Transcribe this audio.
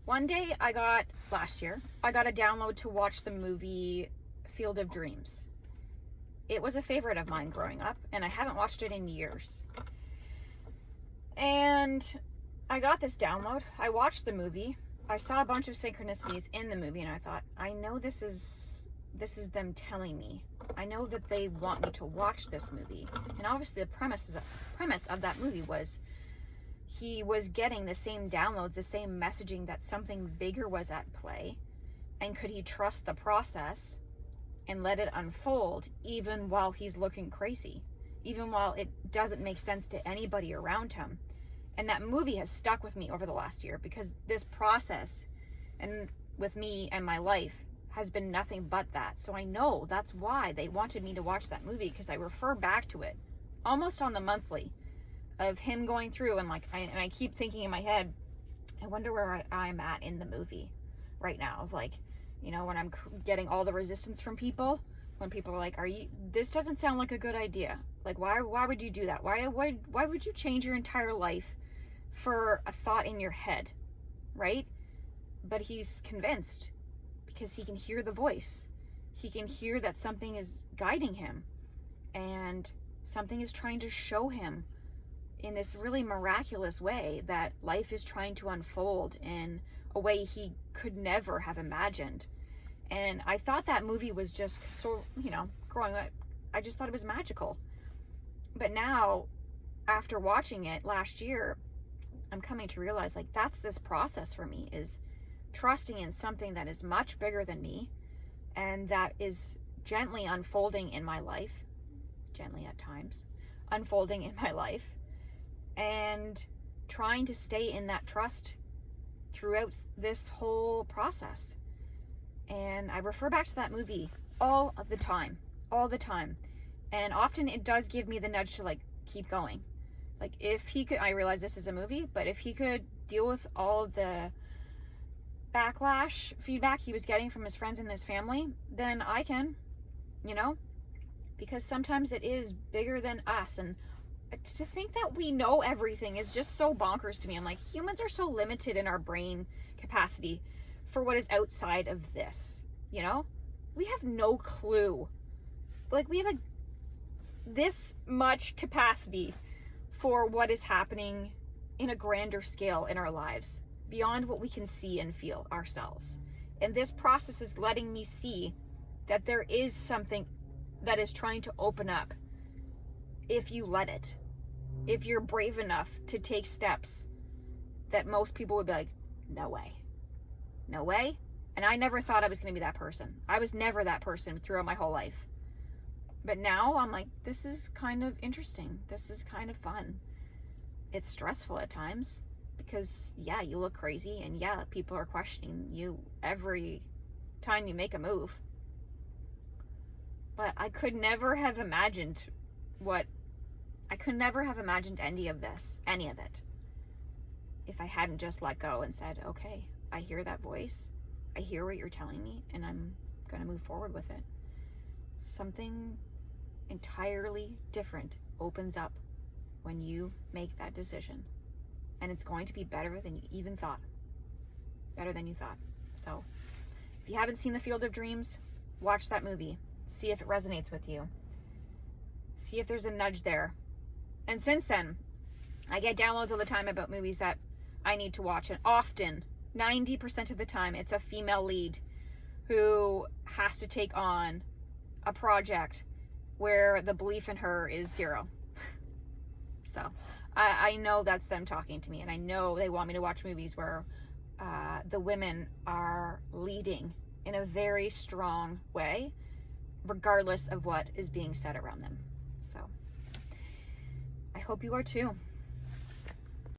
One day last year, I got a download to watch the movie Field of Dreams. It was a favorite of mine growing up, and I haven't watched it in years. And I got this download. I watched the movie. I saw a bunch of synchronicities in the movie, and I thought, I know this is them telling me. I know that they want me to watch this movie. And obviously the premise of that movie was he was getting the same downloads, the same messaging that something bigger was at play. And could he trust the process and let it unfold even while he's looking crazy, even while it doesn't make sense to anybody around him? And that movie has stuck with me over the last year because this process, and with me and my life, has been nothing but that. So I know that's why they wanted me to watch that movie, because I refer back to it almost on the monthly of him going through, and I keep thinking in my head, I wonder where I'm at in the movie right now, of when I'm getting all the resistance from people, when people are like, this doesn't sound like a good idea. Like, why would you do that? Why would you change your entire life for a thought in your head, right? But he's convinced because he can hear the voice. He can hear that something is guiding him and something is trying to show him in this really miraculous way that life is trying to unfold in a way he could never have imagined. And I thought that movie was just so, growing up, I just thought it was magical. But now, after watching it last year, I'm coming to realize, that's this process for me, is trusting in something that is much bigger than me and that is gently unfolding in my life, gently at times, unfolding in my life, and trying to stay in that trust throughout this whole process. And I refer back to that movie all the time. And often it does give me the nudge to keep going. If he could, I realize this is a movie, but if he could deal with all of the backlash feedback he was getting from his friends and his family, then I can, because sometimes it is bigger than us. And to think that we know everything is just so bonkers to me. I'm like, humans are so limited in our brain capacity for what is outside of this, we have no clue. We have this much capacity for what is happening in a grander scale in our lives, beyond what we can see and feel ourselves. And this process is letting me see that there is something that is trying to open up if you let it. If you're brave enough to take steps that most people would be like, no way. No way. And I never thought I was going to be that person. I was never that person throughout my whole life. But now I'm like, this is kind of interesting. This is kind of fun. It's stressful at times because, you look crazy, and people are questioning you every time you make a move. But I could never have imagined any of it, if I hadn't just let go and said, okay, I hear that voice. I hear what you're telling me, and I'm going to move forward with it. Something entirely different opens up when you make that decision. And it's going to be better than you even thought. Better than you thought. So, if you haven't seen The Field of Dreams, watch that movie. See if it resonates with you. See if there's a nudge there. And since then, I get downloads all the time about movies that I need to watch. And often, 90% of the time, it's a female lead who has to take on a project where the belief in her is zero. So, I know that's them talking to me, and I know they want me to watch movies where the women are leading in a very strong way, regardless of what is being said around them. So, I hope you are too.